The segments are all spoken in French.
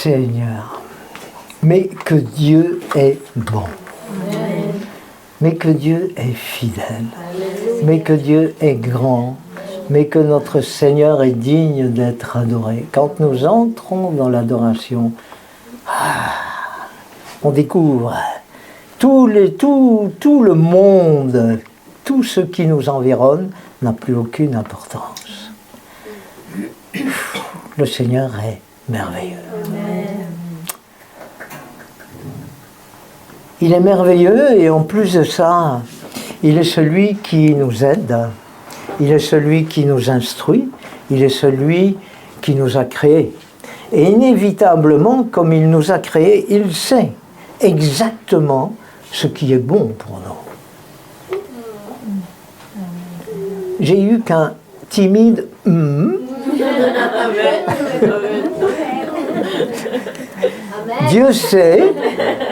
Seigneur, mais que Dieu est bon. Amen. Mais que Dieu est fidèle. Alléluia. Mais que Dieu est grand. Mais que notre Seigneur est digne d'être adoré. Quand nous entrons dans l'adoration, on découvre tout le monde, tout ce qui nous environne n'a plus aucune importance. Le Seigneur est merveilleux. Amen. Il est merveilleux et en plus de ça, il est celui qui nous aide, il est celui qui nous instruit, il est celui qui nous a créés. Et inévitablement, comme il nous a créés, il sait exactement ce qui est bon pour nous. J'ai eu qu'un timide Dieu sait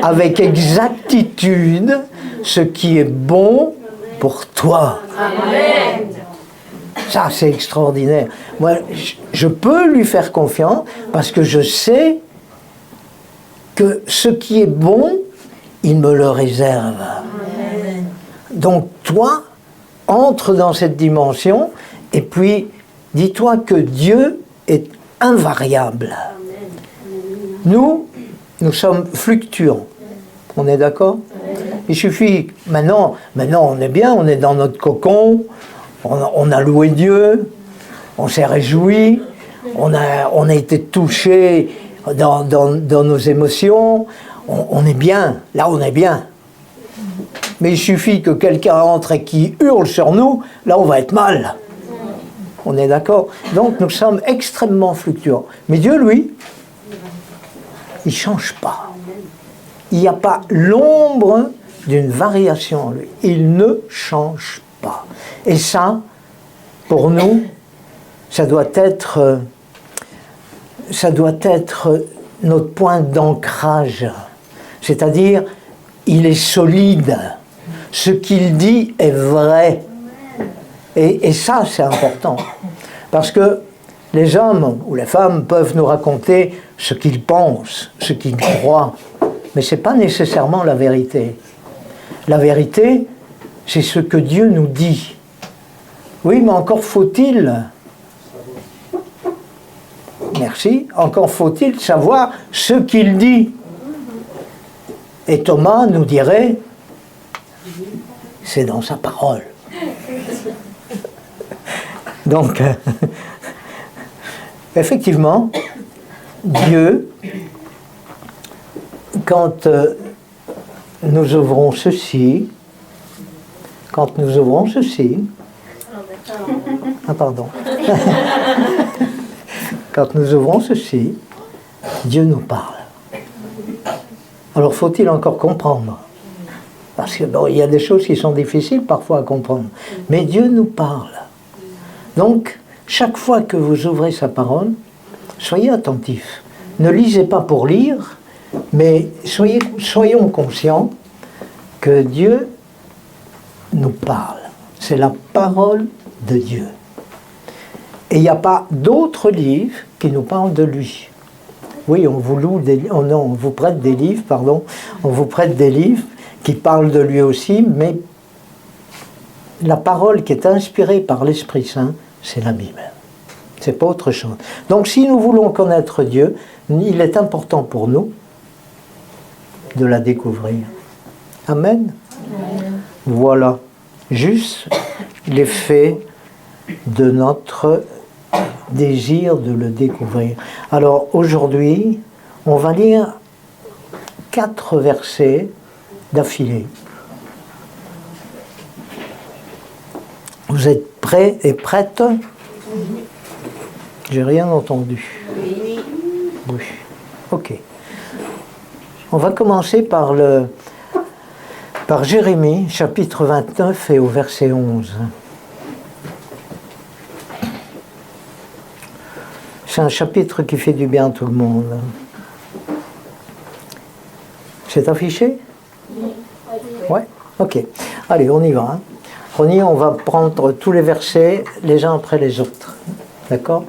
avec exactitude ce qui est bon pour toi. Amen. Ça, c'est extraordinaire. Moi, je peux lui faire confiance parce que je sais que ce qui est bon, il me le réserve. Amen. Donc, toi, entre dans cette dimension et puis dis-toi que Dieu est invariable. Nous sommes fluctuants. On est d'accord? Il suffit, maintenant on est bien, on est dans notre cocon, on a loué Dieu, on s'est réjoui, on a été touché dans nos émotions, on est bien, là on est bien. Mais il suffit que quelqu'un entre et qui hurle sur nous, là on va être mal. On est d'accord? Donc nous sommes extrêmement fluctuants. Mais Dieu, lui, il ne change pas. Il n'y a pas l'ombre d'une variation en lui. Il ne change pas. Et ça, pour nous, ça doit être notre point d'ancrage. C'est-à-dire, il est solide. Ce qu'il dit est vrai. Et ça, c'est important. Parce que les hommes ou les femmes peuvent nous raconter ce qu'ils pensent, ce qu'ils croient. Mais ce n'est pas nécessairement la vérité. La vérité, c'est ce que Dieu nous dit. Oui, mais encore faut-il... Merci. Encore faut-il savoir ce qu'il dit. Et Thomas nous dirait, c'est dans sa parole. Donc, effectivement, Dieu, quand nous ouvrons ceci, ah pardon, quand nous ouvrons ceci, Dieu nous parle. Alors faut-il encore comprendre? Parce que bon, il y a des choses qui sont difficiles parfois à comprendre, mais Dieu nous parle. Donc, chaque fois que vous ouvrez sa parole, soyez attentifs. Ne lisez pas pour lire, mais soyons conscients que Dieu nous parle. C'est la parole de Dieu. Et il n'y a pas d'autres livres qui nous parlent de lui. Oui, on vous prête des livres, on vous prête des livres qui parlent de lui aussi, mais la parole qui est inspirée par l'Esprit Saint, c'est la Bible. C'est pas autre chose. Donc si nous voulons connaître Dieu, il est important pour nous de la découvrir. Amen. Amen. Voilà. Juste l'effet de notre désir de le découvrir. Alors aujourd'hui, on va lire 4 versets d'affilée. Vous êtes prêts et prêtes? J'ai rien entendu. Oui. Oui. Ok. On va commencer par Jérémie, chapitre 29 et au verset 11. C'est un chapitre qui fait du bien à tout le monde. C'est affiché? Oui. Ouais? Ok. Allez, on y va. Hein. On va prendre tous les versets les uns après les autres. D'accord?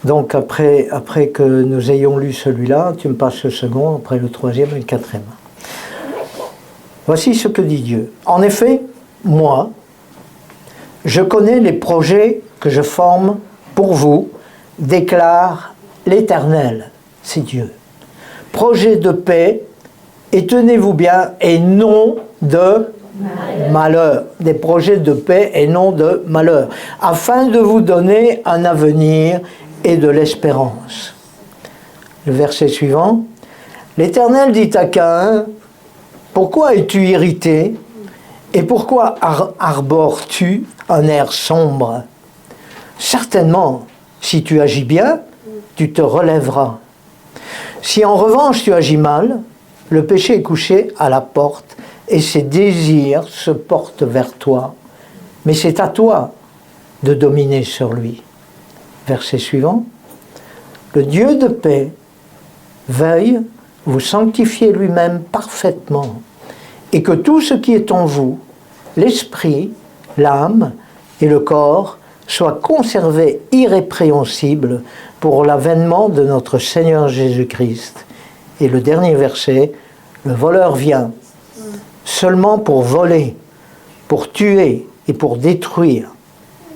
Donc après que nous ayons lu celui-là, tu me passes le second, après le troisième et le quatrième. Voici ce que dit Dieu. En effet, moi, je connais les projets que je forme pour vous, déclare l'Éternel, c'est Dieu. Projet de paix, et tenez-vous bien, et non de malheur. Des projets de paix et non de malheur, afin de vous donner un avenir et de l'espérance. Le verset suivant. L'Éternel dit à Caïn, pourquoi es-tu irrité et pourquoi arbores-tu un air sombre? Certainement, si tu agis bien, tu te relèveras. Si en revanche tu agis mal, le péché est couché à la porte et ses désirs se portent vers toi. Mais c'est à toi de dominer sur lui. Verset suivant. Le Dieu de paix veuille vous sanctifier lui-même parfaitement et que tout ce qui est en vous, l'esprit, l'âme et le corps, soit conservé irrépréhensible pour l'avènement de notre Seigneur Jésus-Christ. Et le dernier verset, le voleur vient seulement pour voler, pour tuer et pour détruire.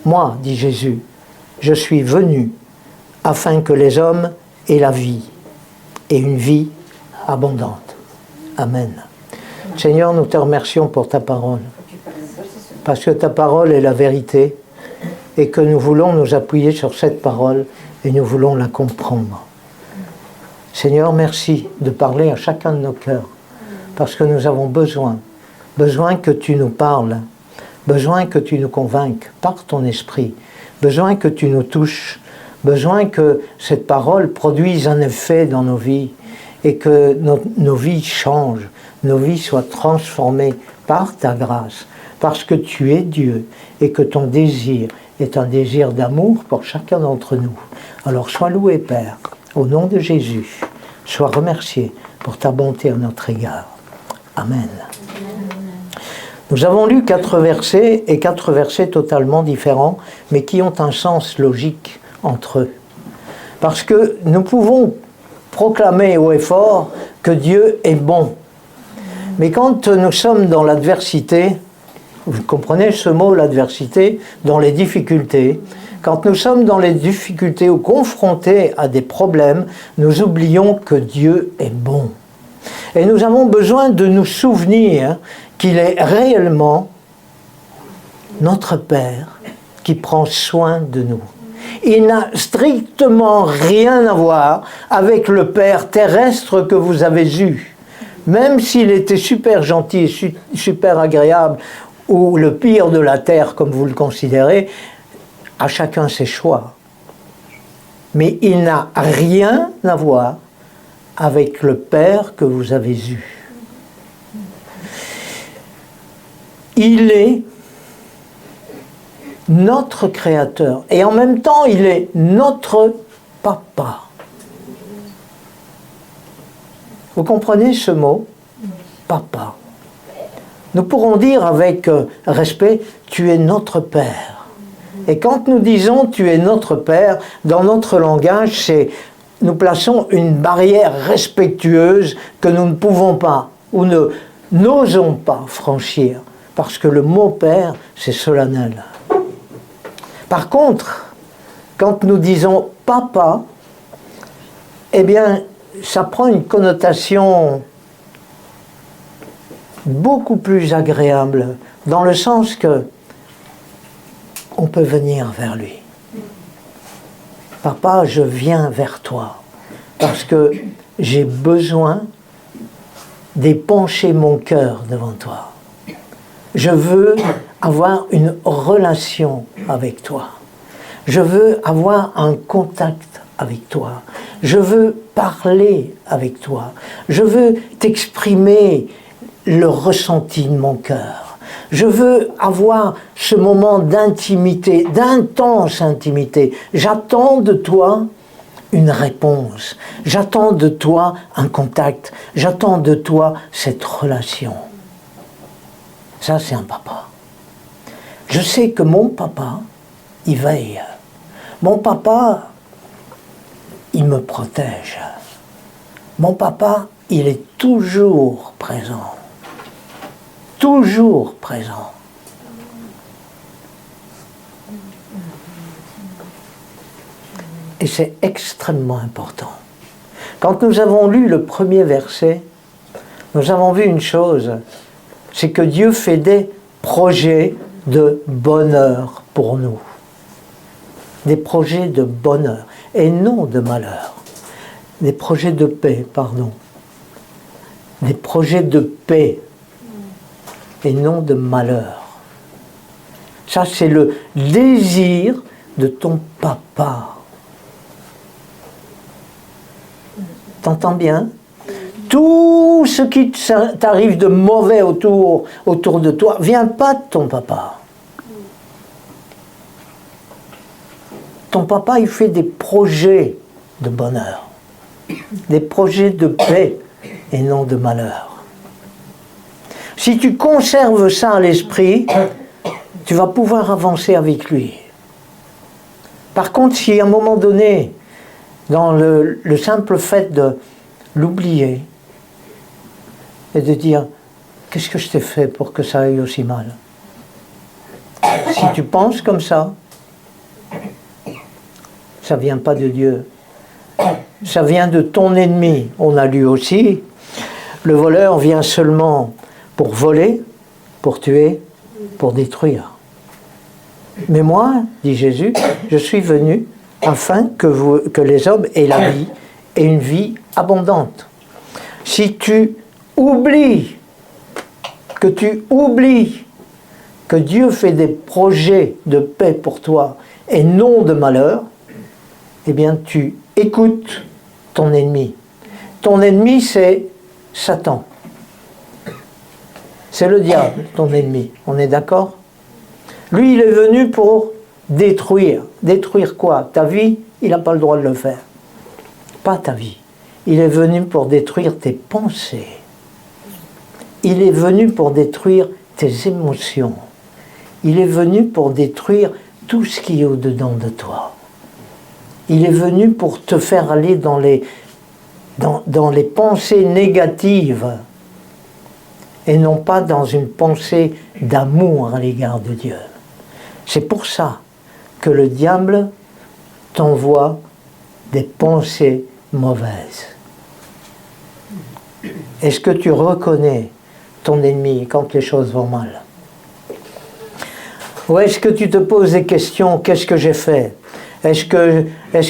Moi, dit Jésus, je suis venu afin que les hommes aient la vie et une vie abondante. Amen. Seigneur, nous te remercions pour ta parole, parce que ta parole est la vérité et que nous voulons nous appuyer sur cette parole et nous voulons la comprendre. Seigneur, merci de parler à chacun de nos cœurs, parce que nous avons besoin que tu nous parles, besoin que tu nous convainques par ton esprit, besoin que tu nous touches, besoin que cette parole produise un effet dans nos vies et que nos vies changent, nos vies soient transformées par ta grâce, parce que tu es Dieu et que ton désir est un désir d'amour pour chacun d'entre nous. Alors sois loué, Père, au nom de Jésus, sois remercié pour ta bonté à notre égard. Amen. Nous avons lu 4 versets, et 4 versets totalement différents, mais qui ont un sens logique entre eux. Parce que nous pouvons proclamer haut et fort que Dieu est bon. Mais quand nous sommes dans l'adversité, vous comprenez ce mot, l'adversité, dans les difficultés, quand nous sommes dans les difficultés ou confrontés à des problèmes, nous oublions que Dieu est bon. Et nous avons besoin de nous souvenir qu'il est réellement notre Père qui prend soin de nous. Il n'a strictement rien à voir avec le Père terrestre que vous avez eu. Même s'il était super gentil et super agréable, ou le pire de la terre comme vous le considérez, à chacun ses choix. Mais il n'a rien à voir avec le Père que vous avez eu. Il est notre Créateur et en même temps il est notre Papa. Vous comprenez ce mot? Papa. Nous pourrons dire avec respect, tu es notre Père. Et quand nous disons tu es notre Père, dans notre langage, c'est nous plaçons une barrière respectueuse que nous ne pouvons pas ou n'osons pas franchir. Parce que le mot Père, c'est solennel. Par contre, quand nous disons Papa, eh bien, ça prend une connotation beaucoup plus agréable, dans le sens que on peut venir vers lui. Papa, je viens vers toi, parce que j'ai besoin d'épancher mon cœur devant toi. Je veux avoir une relation avec toi. Je veux avoir un contact avec toi. Je veux parler avec toi. Je veux t'exprimer le ressenti de mon cœur. Je veux avoir ce moment d'intimité, d'intense intimité. J'attends de toi une réponse. J'attends de toi un contact. J'attends de toi cette relation. Ça, c'est un papa. Je sais que mon papa, il veille. Mon papa, il me protège. Mon papa, il est toujours présent. Toujours présent. Et c'est extrêmement important. Quand nous avons lu le premier verset, nous avons vu une chose, c'est que Dieu fait des projets de bonheur pour nous. Des projets de bonheur et non de malheur. Des projets de paix, pardon. Des projets de paix et non de malheur. Ça, c'est le désir de ton papa. T'entends bien? Tout ce qui t'arrive de mauvais autour de toi, vient pas de ton papa. Ton papa, il fait des projets de bonheur, des projets de paix et non de malheur. Si tu conserves ça à l'esprit, tu vas pouvoir avancer avec lui. Par contre, si à un moment donné, dans le simple fait de l'oublier et de dire « Qu'est-ce que je t'ai fait pour que ça aille aussi mal ?» Si tu penses comme ça ne vient pas de Dieu. Ça vient de ton ennemi. On a lu aussi, le voleur vient seulement pour voler, pour tuer, pour détruire. Mais moi, dit Jésus, je suis venu afin que les hommes aient la vie et une vie abondante. Si tu oublies que Dieu fait des projets de paix pour toi et non de malheur, eh bien tu écoutes ton ennemi. Ton ennemi, c'est Satan. C'est le diable, ton ennemi. On est d'accord? Lui, il est venu pour détruire. Détruire quoi? Ta vie, il n'a pas le droit de le faire. Pas ta vie. Il est venu pour détruire tes pensées. Il est venu pour détruire tes émotions. Il est venu pour détruire tout ce qui est au-dedans de toi. Il est venu pour te faire aller dans les pensées négatives et non pas dans une pensée d'amour à l'égard de Dieu. C'est pour ça que le diable t'envoie des pensées mauvaises. Est-ce que tu reconnais ton ennemi quand les choses vont mal? Ou est-ce que tu te poses des questions, qu'est-ce que j'ai fait? Est-ce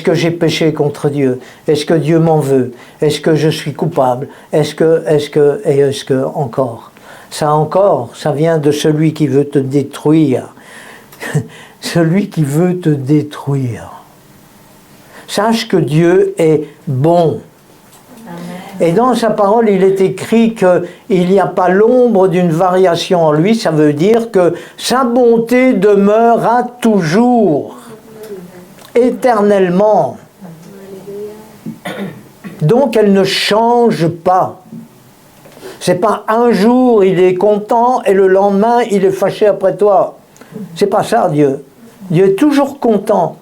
que j'ai péché contre Dieu? Est-ce que Dieu m'en veut? Est-ce que je suis coupable? Est-ce que encore? Ça encore, ça vient de celui qui veut te détruire. Celui qui veut te détruire. Sache que Dieu est bon. Et dans sa parole, il est écrit qu'il n'y a pas l'ombre d'une variation en lui. Ça veut dire que sa bonté demeurera toujours, éternellement. Donc elle ne change pas. C'est pas un jour il est content et le lendemain il est fâché après toi. C'est pas ça Dieu. Dieu est toujours content,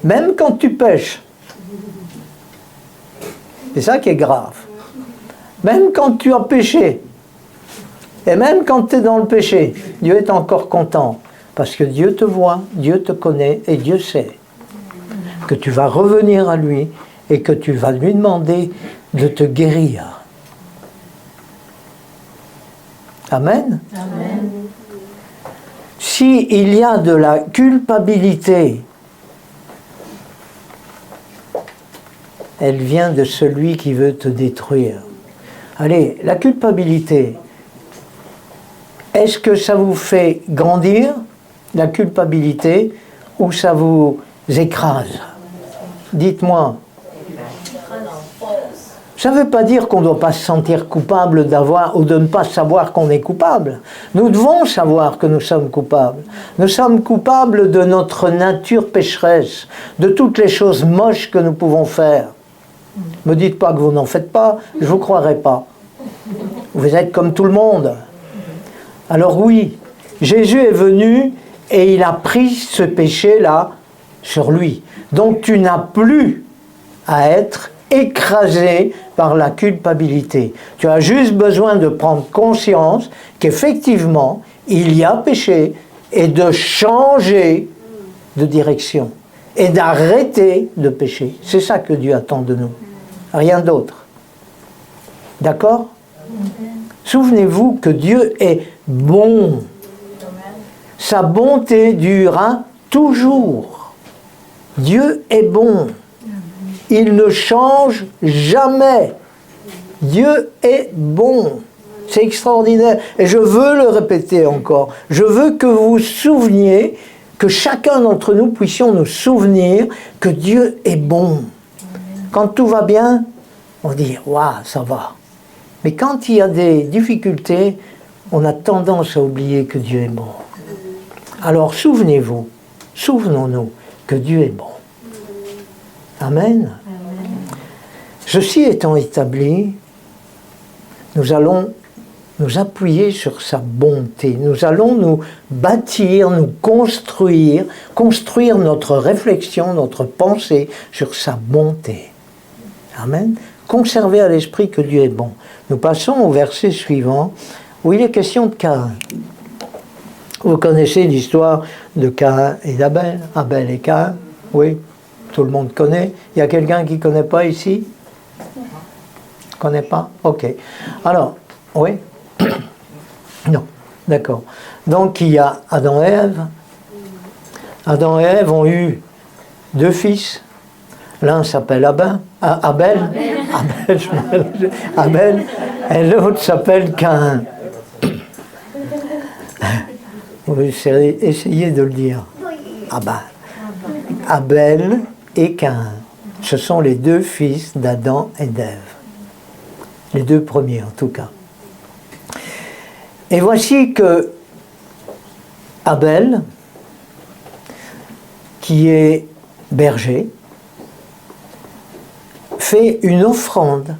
même quand tu pêches. C'est ça qui est grave. Même quand tu as péché, et même quand tu es dans le péché, Dieu est encore content. Parce que Dieu te voit, Dieu te connaît et Dieu sait que tu vas revenir à lui et que tu vas lui demander de te guérir. Amen. Amen. S'il y a de la culpabilité, elle vient de celui qui veut te détruire. Allez, la culpabilité, est-ce que ça vous fait grandir, la culpabilité, ou ça vous écrase? Dites-moi. Ça ne veut pas dire qu'on ne doit pas se sentir coupable d'avoir ou de ne pas savoir qu'on est coupable. Nous devons savoir que nous sommes coupables. Nous sommes coupables de notre nature pécheresse, de toutes les choses moches que nous pouvons faire. Ne me dites pas que vous n'en faites pas, je ne vous croirai pas. Vous êtes comme tout le monde. Alors oui, Jésus est venu et il a pris ce péché-là sur lui. Donc tu n'as plus à être écrasé par la culpabilité. Tu as juste besoin de prendre conscience qu'effectivement, il y a péché et de changer de direction et d'arrêter de pécher. C'est ça que Dieu attend de nous. Rien d'autre. D'accord ? Souvenez-vous que Dieu est bon. Sa bonté durera toujours. Dieu est bon. Il ne change jamais. Dieu est bon. C'est extraordinaire. Et je veux le répéter encore. Je veux que vous vous souveniez, que chacun d'entre nous puissions nous souvenir que Dieu est bon. Quand tout va bien, on dit « Waouh, ça va ». Mais quand il y a des difficultés, on a tendance à oublier que Dieu est bon. Alors souvenez-vous, souvenons-nous que Dieu est bon. Amen. Ceci étant établi, nous allons nous appuyer sur sa bonté. Nous allons nous bâtir, nous construire notre réflexion, notre pensée sur sa bonté. Amen. Conservez à l'esprit que Dieu est bon. Nous passons au verset suivant, où il est question de Caïn. Vous connaissez l'histoire de Caïn et d'Abel, Abel et Caïn, oui, tout le monde connaît. Il y a quelqu'un qui ne connaît pas ici ? Ne connaît pas ? Ok. Alors, oui ? Non, d'accord. Donc il y a Adam et Ève. Adam et Ève ont eu 2 fils. L'un s'appelle Abel, et l'autre s'appelle Caïn. Vous essayez de le dire. Abel et Caïn. Ce sont les 2 fils d'Adam et d'Ève. Les 2 premiers en tout cas. Et voici que Abel, qui est berger, fait une offrande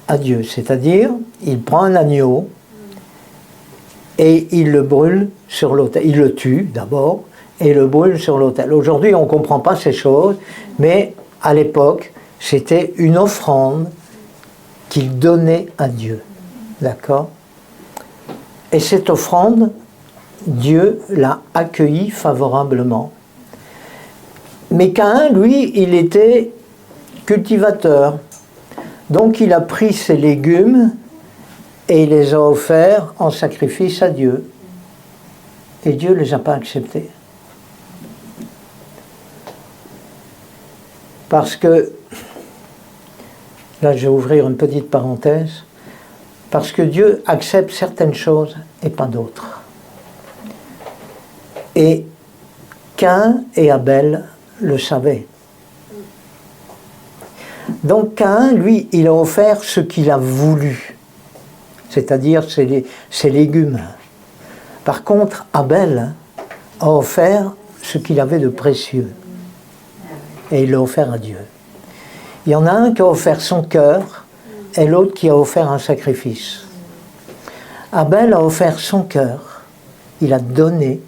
à Dieu, c'est-à-dire il prend un agneau et il le brûle sur l'autel. Il le tue d'abord et le brûle sur l'autel. Aujourd'hui, on ne comprend pas ces choses, mais à l'époque, c'était une offrande qu'il donnait à Dieu. D'accord ? Et cette offrande, Dieu l'a accueillie favorablement. Mais Caïn, lui, il était cultivateur. Donc il a pris ses légumes et il les a offerts en sacrifice à Dieu. Et Dieu ne les a pas acceptés. Parce que, là je vais ouvrir une petite parenthèse, parce que Dieu accepte certaines choses et pas d'autres. Et Caïn et Abel le savaient. Donc Caïn, lui, il a offert ce qu'il a voulu, c'est-à-dire ses légumes. Par contre, Abel a offert ce qu'il avait de précieux. Et il l'a offert à Dieu. Il y en a un qui a offert son cœur et l'autre qui a offert un sacrifice. Abel a offert son cœur, il a donné,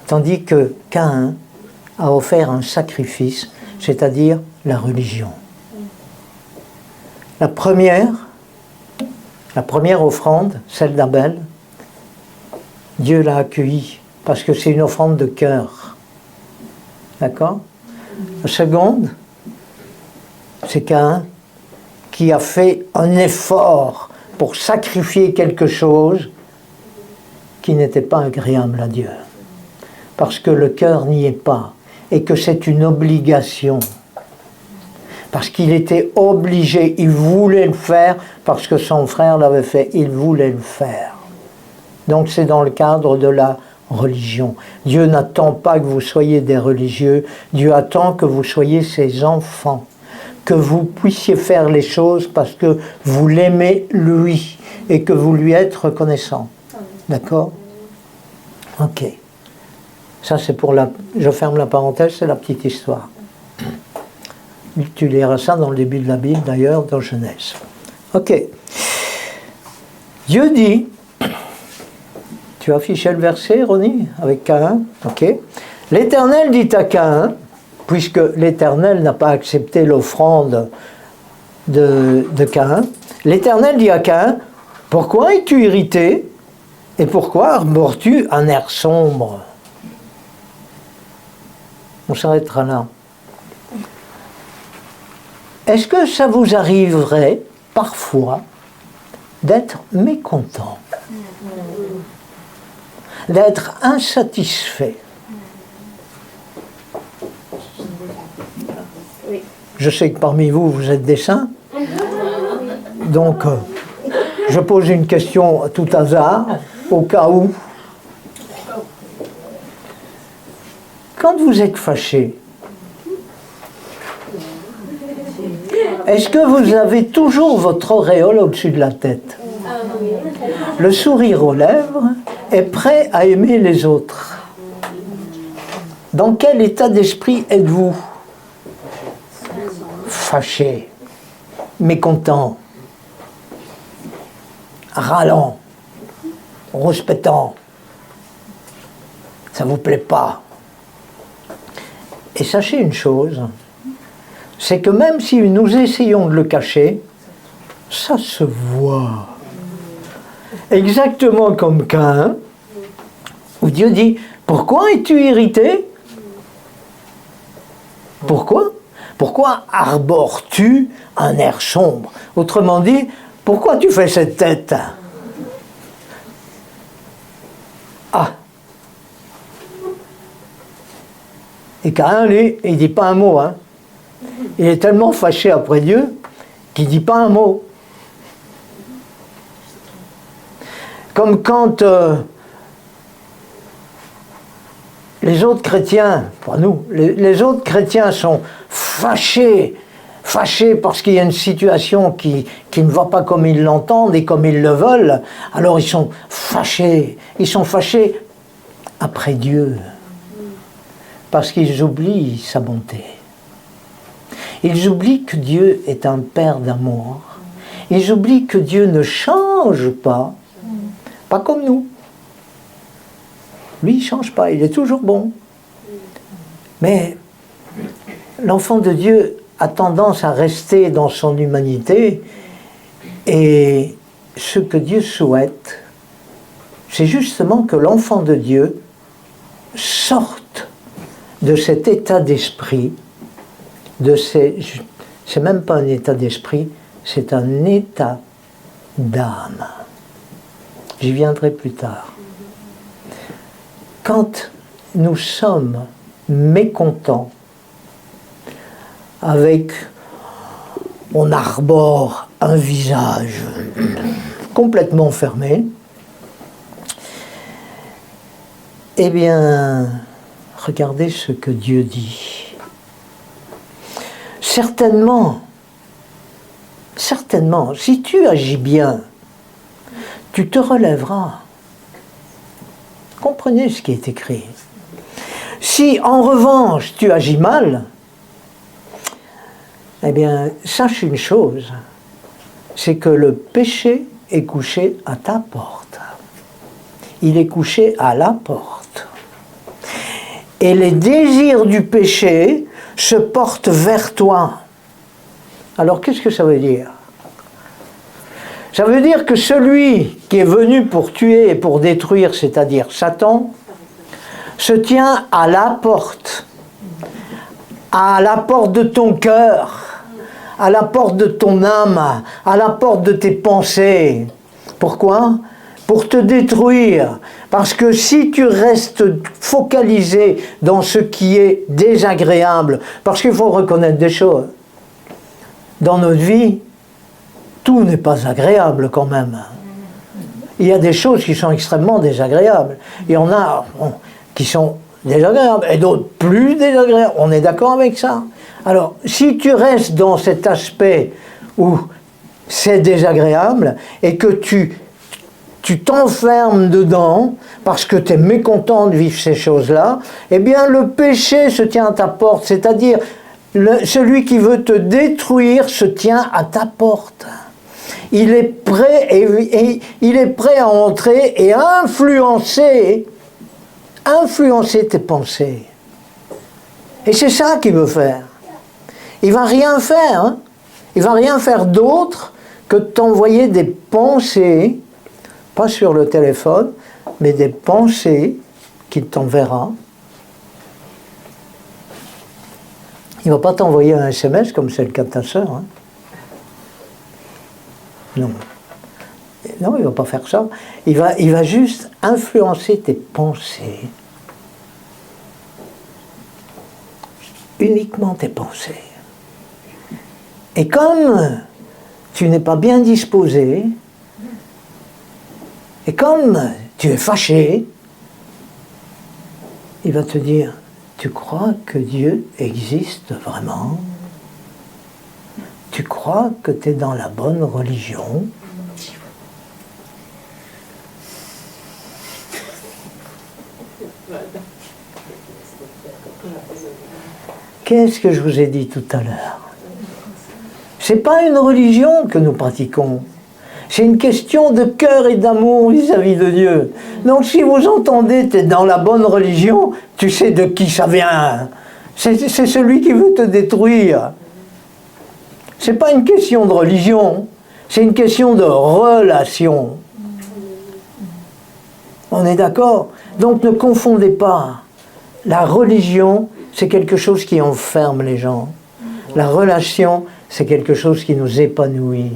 tandis que Caïn a offert un sacrifice, c'est-à-dire la religion. La première offrande, celle d'Abel, Dieu l'a accueillie parce que c'est une offrande de cœur. D'accord ? La seconde, c'est Caïn qui a fait un effort pour sacrifier quelque chose qui n'était pas agréable à Dieu. Parce que le cœur n'y est pas et que c'est une obligation. Parce qu'il était obligé, il voulait le faire parce que son frère l'avait fait, il voulait le faire. Donc c'est dans le cadre de la religion. Dieu n'attend pas que vous soyez des religieux, Dieu attend que vous soyez ses enfants, que vous puissiez faire les choses parce que vous l'aimez lui et que vous lui êtes reconnaissant. D'accord ? Ok. Ça c'est pour la... Je ferme la parenthèse, c'est la petite histoire. Tu liras ça dans le début de la Bible, d'ailleurs, dans Genèse. Ok. Dieu dit, tu as affiché le verset, Ronnie, avec Caïn, ok. L'Éternel dit à Caïn, puisque l'Éternel n'a pas accepté l'offrande de Caïn. L'Éternel dit à Caïn, « Pourquoi es-tu irrité et pourquoi arbores-tu un air sombre ?» On s'arrêtera là. Est-ce que ça vous arriverait parfois d'être mécontent, d'être insatisfait? Je sais que parmi vous, vous êtes des saints. Donc, je pose une question à tout hasard, au cas où. Quand vous êtes fâché, est-ce que vous avez toujours votre auréole au-dessus de la tête? Le sourire aux lèvres est prêt à aimer les autres. Dans quel état d'esprit êtes-vous? Fâché, mécontent, râlant, rouspétant. Ça ne vous plaît pas. Et sachez une chose, c'est que même si nous essayons de le cacher, ça se voit. Exactement comme Caïn, où Dieu dit, « Pourquoi es-tu irrité? Pourquoi? Pourquoi arbores-tu un air sombre? » Autrement dit, pourquoi tu fais cette tête? Ah! Et Caïn, lui, il ne dit pas un mot, hein. Il est tellement fâché après Dieu qu'il ne dit pas un mot. Comme quand les autres chrétiens, pas nous, les autres chrétiens sont fâchés parce qu'il y a une situation qui ne va pas comme ils l'entendent et comme ils le veulent, alors ils sont fâchés après Dieu, parce qu'ils oublient sa bonté. Ils oublient que Dieu est un Père d'amour. Ils oublient que Dieu ne change pas comme nous. Lui, il ne change pas, il est toujours bon. Mais l'enfant de Dieu a tendance à rester dans son humanité, et ce que Dieu souhaite, c'est justement que l'enfant de Dieu sorte de cet état d'esprit, c'est même pas un état d'esprit, c'est un état d'âme. J'y viendrai plus tard. Quand nous sommes mécontents, on arbore un visage complètement fermé, eh bien, regardez ce que Dieu dit. Certainement, si tu agis bien, tu te relèveras. Comprenez ce qui est écrit. Si en revanche tu agis mal, eh bien, sache une chose, c'est que le péché est couché à ta porte. Il est couché à la porte. Et les désirs du péché se portent vers toi. Alors, qu'est-ce que ça veut dire? Ça veut dire que celui qui est venu pour tuer et pour détruire, c'est-à-dire Satan, se tient à la porte de ton cœur, à la porte de ton âme, à la porte de tes pensées. Pourquoi? Pour te détruire. Parce que si tu restes focalisé dans ce qui est désagréable, parce qu'il faut reconnaître des choses, dans notre vie, tout n'est pas agréable quand même. Il y a des choses qui sont extrêmement désagréables. Il y en a qui sont désagréables et d'autres plus désagréables. On est d'accord avec ça? Alors, si tu restes dans cet aspect où c'est désagréable et que tu t'enfermes dedans parce que tu es mécontent de vivre ces choses-là, eh bien le péché se tient à ta porte, c'est-à-dire celui qui veut te détruire se tient à ta porte. Il est prêt à entrer et à influencer tes pensées. Et c'est ça qu'il veut faire. Il ne va rien faire. Hein. Il ne va rien faire d'autre que de t'envoyer des pensées, pas sur le téléphone, mais des pensées qu'il t'enverra. Il ne va pas t'envoyer un SMS comme c'est le cas de ta sœur. Hein. Non. Non, il ne va pas faire ça. Il va juste influencer tes pensées. Uniquement tes pensées. Et comme tu n'es pas bien disposé, et comme tu es fâché, il va te dire, tu crois que Dieu existe vraiment? Tu crois que tu es dans la bonne religion? Qu'est-ce que je vous ai dit tout à l'heure? Ce n'est pas une religion que nous pratiquons. C'est une question de cœur et d'amour vis-à-vis de Dieu. Donc si vous entendez, tu es dans la bonne religion, tu sais de qui ça vient. C'est celui qui veut te détruire. Ce n'est pas une question de religion, c'est une question de relation. On est d'accord? Donc ne confondez pas. La religion, c'est quelque chose qui enferme les gens. La relation, c'est quelque chose qui nous épanouit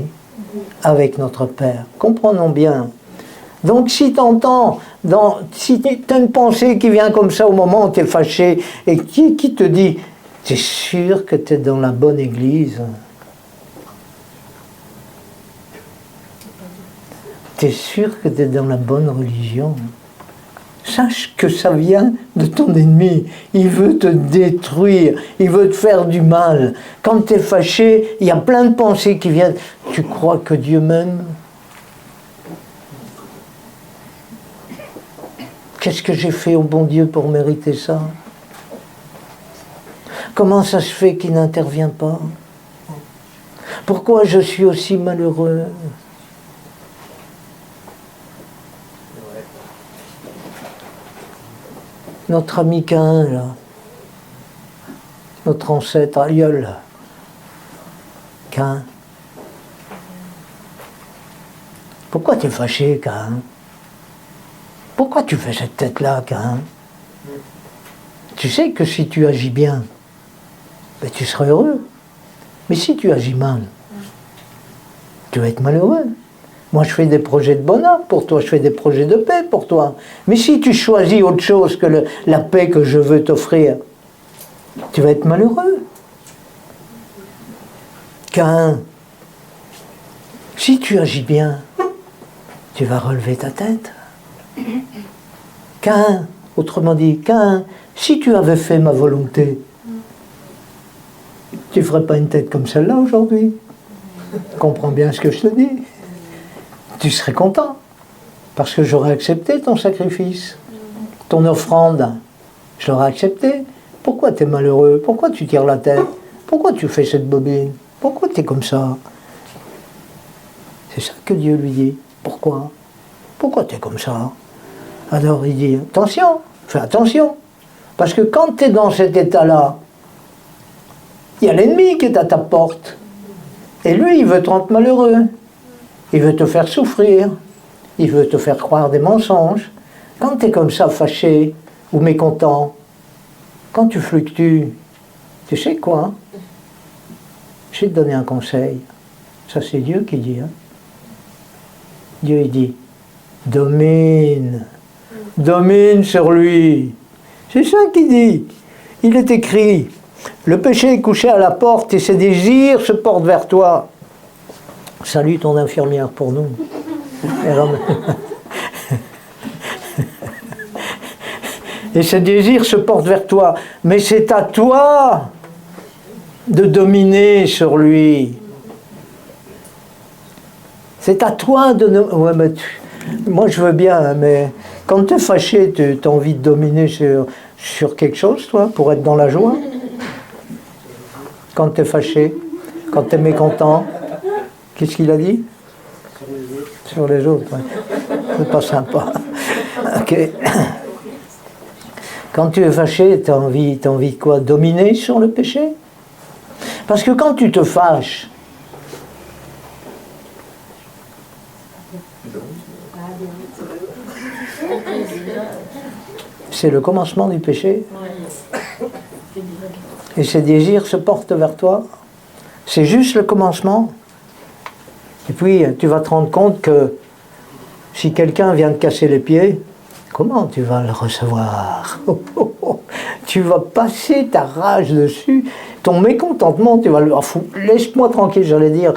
avec notre Père. Comprenons bien. Donc si tu entends, si tu as une pensée qui vient comme ça au moment où tu es fâché et qui te dit « Tu es sûr que tu es dans la bonne église ?» Tu es sûr que tu es dans la bonne religion? Sache que ça vient de ton ennemi. Il veut te détruire. Il veut te faire du mal. Quand tu es fâché, il y a plein de pensées qui viennent. Tu crois que Dieu m'aime? Qu'est-ce que j'ai fait au bon Dieu pour mériter ça? Comment ça se fait qu'il n'intervient pas? Pourquoi je suis aussi malheureux? Notre ami Caïn, là, notre ancêtre Ariel, Caïn. Pourquoi tu es fâché, Caïn? Pourquoi tu fais cette tête-là, Caïn? Tu sais que si tu agis bien, ben tu seras heureux. Mais si tu agis mal, tu vas être malheureux. Moi, je fais des projets de bonheur pour toi, je fais des projets de paix pour toi. Mais si tu choisis autre chose que la paix que je veux t'offrir, tu vas être malheureux. Caïn, si tu agis bien, tu vas relever ta tête. Caïn, autrement dit, Caïn, si tu avais fait ma volonté, tu ne ferais pas une tête comme celle-là aujourd'hui. Comprends bien ce que je te dis. Tu serais content, parce que j'aurais accepté ton sacrifice, ton offrande, je l'aurais accepté. Pourquoi tu es malheureux? Pourquoi tu tires la tête? Pourquoi tu fais cette bobine? Pourquoi tu es comme ça? C'est ça que Dieu lui dit. Pourquoi? Pourquoi tu es comme ça? Alors il dit, attention, fais attention, parce que quand tu es dans cet état-là, il y a l'ennemi qui est à ta porte, et lui, il veut te rendre malheureux. Il veut te faire souffrir, il veut te faire croire des mensonges. Quand tu es comme ça, fâché ou mécontent, quand tu fluctues, tu sais quoi? Je vais te donner un conseil. Ça, c'est Dieu qui dit. Hein? Dieu, il dit, domine. Domine sur lui. C'est ça qu'il dit. Il est écrit, le péché est couché à la porte et ses désirs se portent vers toi. Salut ton infirmière pour nous. Et ses désirs se portent vers toi. Mais c'est à toi de dominer sur lui. C'est à toi de... Ouais, mais moi je veux bien, hein, mais quand tu es fâché, tu as envie de dominer sur quelque chose, toi, pour être dans la joie. Quand tu es fâché, quand tu es mécontent. Qu'est-ce qu'il a dit? Sur les autres, ouais. C'est pas sympa. Ok. Quand tu es fâché, tu as envie de quoi? Dominer sur le péché? Parce que quand tu te fâches, c'est le commencement du péché. Et ces désirs se portent vers toi. C'est juste le commencement. Et puis, tu vas te rendre compte que si quelqu'un vient te casser les pieds, comment tu vas le recevoir? Tu vas passer ta rage dessus, ton mécontentement, tu vas le... laisse-moi tranquille, j'allais dire.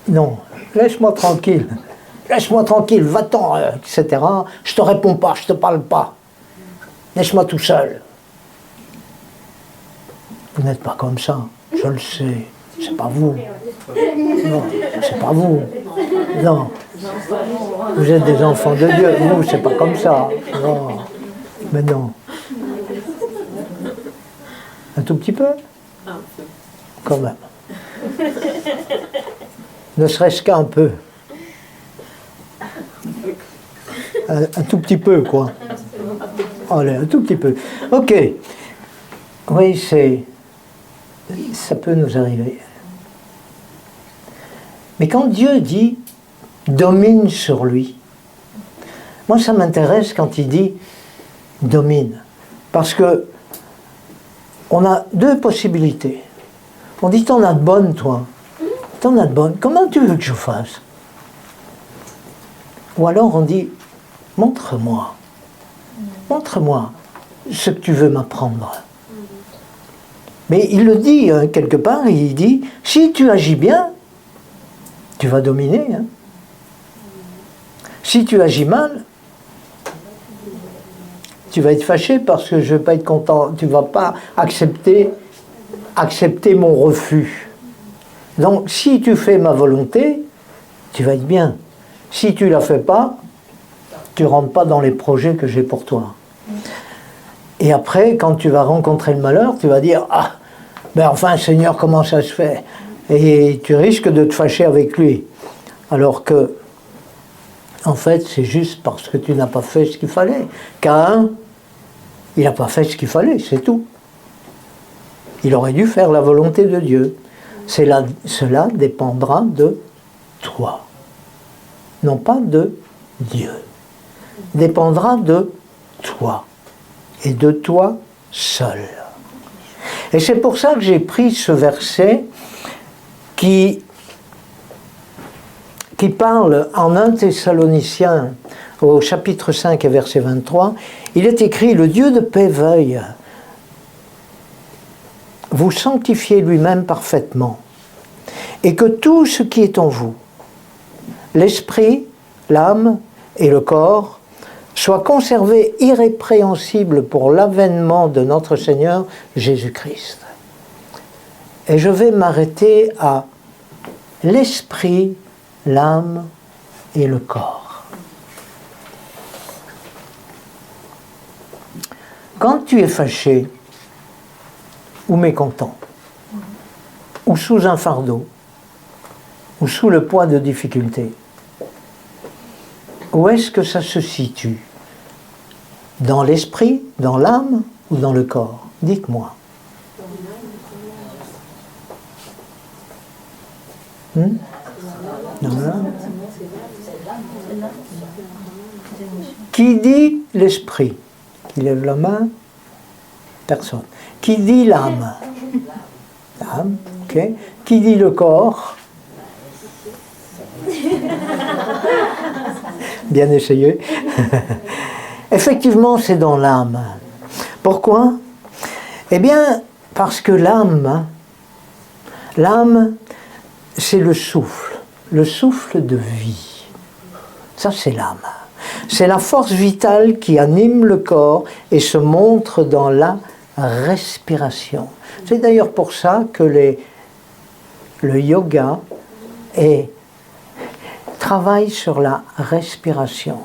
Non, laisse-moi tranquille. Laisse-moi tranquille, va-t'en, etc. Je te réponds pas, je te parle pas. Laisse-moi tout seul. Vous n'êtes pas comme ça, je le sais. C'est pas vous. Non, c'est pas vous. Non. Vous êtes des enfants de Dieu. Vous, c'est pas comme ça. Non. Mais non. Un tout petit peu? Quand même. Ne serait-ce qu'un peu. Un tout petit peu, quoi. Allez, un tout petit peu. Ok. Oui, ça peut nous arriver. Mais quand Dieu dit « domine sur lui », moi ça m'intéresse quand il dit « domine ». Parce que on a deux possibilités. On dit « t'en as de bonnes, toi. T'en as de bonnes. Comment tu veux que je fasse ?» Ou alors on dit « montre-moi. Montre-moi ce que tu veux m'apprendre. » Mais il le dit quelque part, il dit « si tu agis bien, tu vas dominer. Hein. Si tu agis mal, tu vas être fâché parce que je ne vais pas être content. Tu ne vas pas accepter mon refus. Donc, si tu fais ma volonté, tu vas être bien. Si tu ne la fais pas, tu ne rentres pas dans les projets que j'ai pour toi. Et après, quand tu vas rencontrer le malheur, tu vas dire « ah, ben enfin, Seigneur, comment ça se fait ?» Et tu risques de te fâcher avec lui. Alors que, en fait, c'est juste parce que tu n'as pas fait ce qu'il fallait. Caïn, il n'a pas fait ce qu'il fallait, c'est tout. Il aurait dû faire la volonté de Dieu. Cela dépendra de toi. Non pas de Dieu. Dépendra de toi. Et de toi seul. Et c'est pour ça que j'ai pris ce verset qui parle en 1 Thessaloniciens au chapitre 5 et verset 23, il est écrit « Le Dieu de paix veuille vous sanctifier lui-même parfaitement, et que tout ce qui est en vous, l'esprit, l'âme et le corps, soit conservé irrépréhensible pour l'avènement de notre Seigneur Jésus-Christ. » Et je vais m'arrêter à l'esprit, l'âme et le corps. Quand tu es fâché, ou mécontent, ou sous un fardeau, ou sous le poids de difficultés, où est-ce que ça se situe? Dans l'esprit, dans l'âme ou dans le corps? Dites-moi. Dans l'âme. Qui dit l'esprit? Qui lève la main? Personne. Qui dit l'âme? L'âme, ok. Qui dit le corps? Bien essayé. Effectivement, c'est dans l'âme. Pourquoi? Eh bien, parce que l'âme, c'est le souffle de vie. Ça, c'est l'âme. C'est la force vitale qui anime le corps et se montre dans la respiration. C'est d'ailleurs pour ça que le yoga travaille sur la respiration.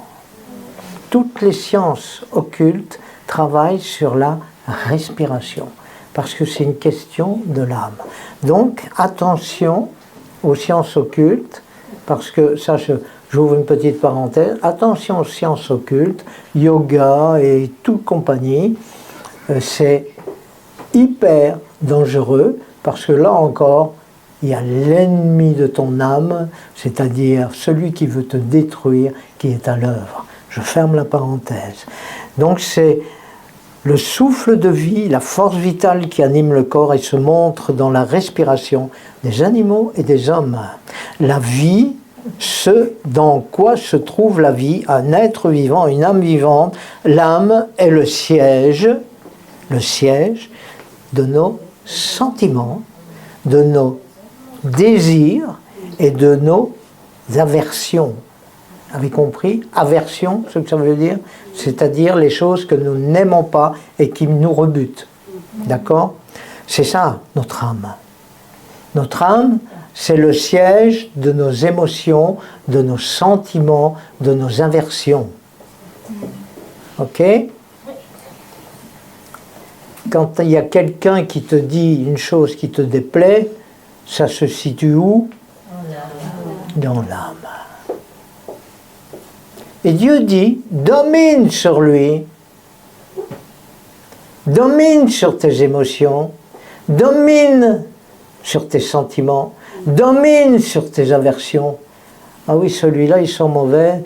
Toutes les sciences occultes travaillent sur la respiration, parce que c'est une question de l'âme. Donc, attention aux sciences occultes, parce que ça, j'ouvre une petite parenthèse, attention aux sciences occultes, yoga et toute compagnie, c'est hyper dangereux parce que là encore, il y a l'ennemi de ton âme, c'est-à-dire celui qui veut te détruire, qui est à l'œuvre. Je ferme la parenthèse. Donc c'est le souffle de vie, la force vitale qui anime le corps et se montre dans la respiration des animaux et des hommes. La vie, ce dans quoi se trouve la vie, un être vivant, une âme vivante, l'âme est le siège de nos sentiments, de nos désirs et de nos aversions. Avez compris? Aversion, ce que ça veut dire? C'est-à-dire les choses que nous n'aimons pas et qui nous rebutent. D'accord? C'est ça, notre âme. Notre âme, c'est le siège de nos émotions, de nos sentiments, de nos aversions. Ok? Quand il y a quelqu'un qui te dit une chose qui te déplaît, ça se situe où? Dans l'âme. Et Dieu dit, domine sur lui, domine sur tes émotions, domine sur tes sentiments, domine sur tes aversions. Ah oui, celui-là, il sent mauvais,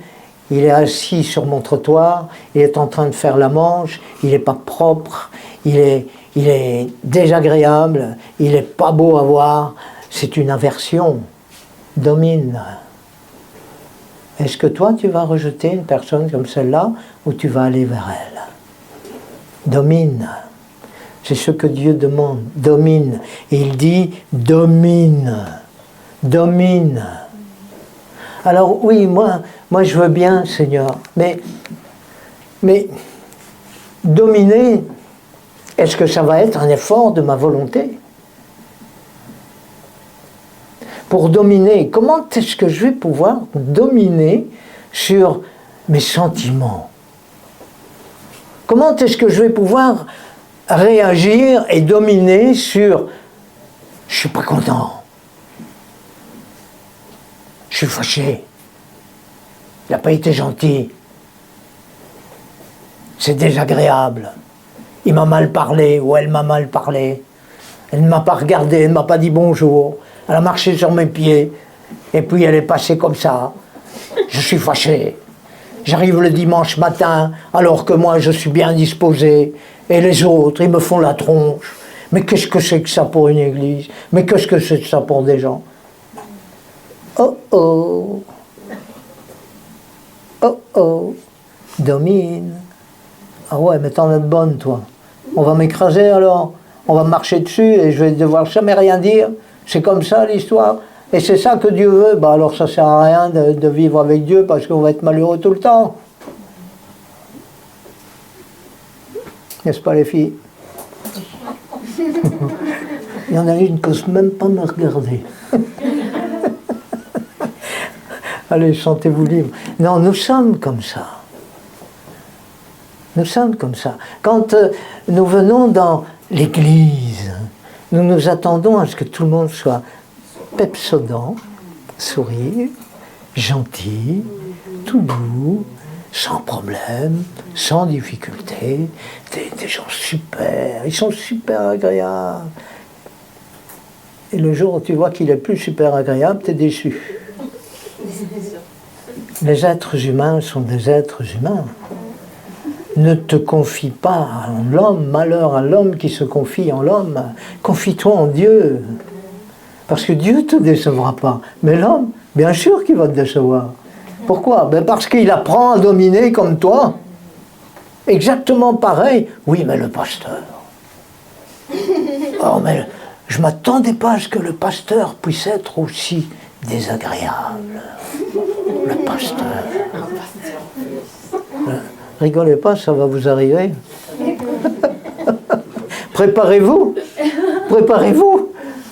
il est assis sur mon trottoir, il est en train de faire la manche, il n'est pas propre, il est désagréable, il n'est pas beau à voir, c'est une aversion. Domine. Est-ce que toi, tu vas rejeter une personne comme celle-là ou tu vas aller vers elle? Domine. C'est ce que Dieu demande. Domine. Et il dit, domine. Domine. Alors oui, moi je veux bien, Seigneur, mais dominer, est-ce que ça va être un effort de ma volonté? Pour dominer, comment est-ce que je vais pouvoir dominer sur mes sentiments? Comment est-ce que je vais pouvoir réagir et dominer sur « je ne suis pas content, je suis fâché, il n'a pas été gentil, c'est désagréable, il m'a mal parlé ou elle m'a mal parlé, elle ne m'a pas regardé, elle ne m'a pas dit bonjour. Elle a marché sur mes pieds, et puis elle est passée comme ça. Je suis fâché. J'arrive le dimanche matin, alors que moi je suis bien disposé, et les autres, ils me font la tronche. Mais qu'est-ce que c'est que ça pour une église? Mais qu'est-ce que c'est que ça pour des gens? Oh oh! Oh oh! Domine! Ah ouais, mais t'en es de bonne, toi. On va m'écraser alors? On va marcher dessus, et je vais devoir jamais rien dire? C'est comme ça l'histoire, et c'est ça que Dieu veut. Bah alors ça sert à rien de vivre avec Dieu parce qu'on va être malheureux tout le temps. N'est-ce pas les filles? Il y en a une qui n'ose même pas me regarder. Allez, sentez-vous libre. Non, nous sommes comme ça. Nous sommes comme ça. Quand nous venons dans l'église, nous nous attendons à ce que tout le monde soit pepsodent, sourire, gentil, tout doux, sans problème, sans difficulté, des gens super, ils sont super agréables. Et le jour où tu vois qu'il est plus super agréable, tu es déçu. Les êtres humains sont des êtres humains. Ne te confie pas en l'homme, malheur à l'homme qui se confie en l'homme. Confie-toi en Dieu. Parce que Dieu ne te décevra pas. Mais l'homme, bien sûr qu'il va te décevoir. Pourquoi? Ben parce qu'il apprend à dominer comme toi. Exactement pareil. Oui, mais le pasteur. Oh, mais je ne m'attendais pas à ce que le pasteur puisse être aussi désagréable. Le pasteur. Rigolez pas, ça va vous arriver. Préparez-vous. Préparez-vous.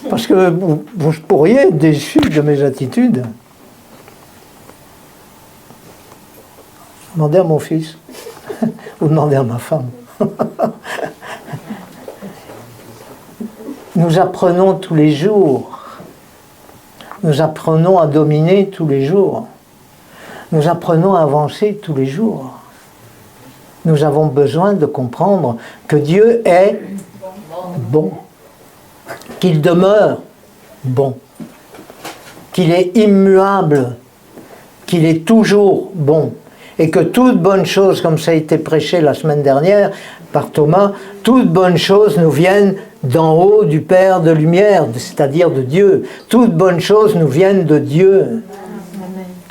Parce que vous pourriez être déçu de mes attitudes. Demandez à mon fils. Ou demandez à ma femme. Nous apprenons tous les jours. Nous apprenons à dominer tous les jours. Nous apprenons à avancer tous les jours. nous avons besoin de comprendre que Dieu est bon, qu'il demeure bon, qu'il est immuable, qu'il est toujours bon, et que toute bonne chose, comme ça a été prêché la semaine dernière par Thomas, toute bonne chose nous viennent d'en haut du Père de lumière, c'est-à-dire de Dieu. Toutes bonnes choses nous viennent de Dieu.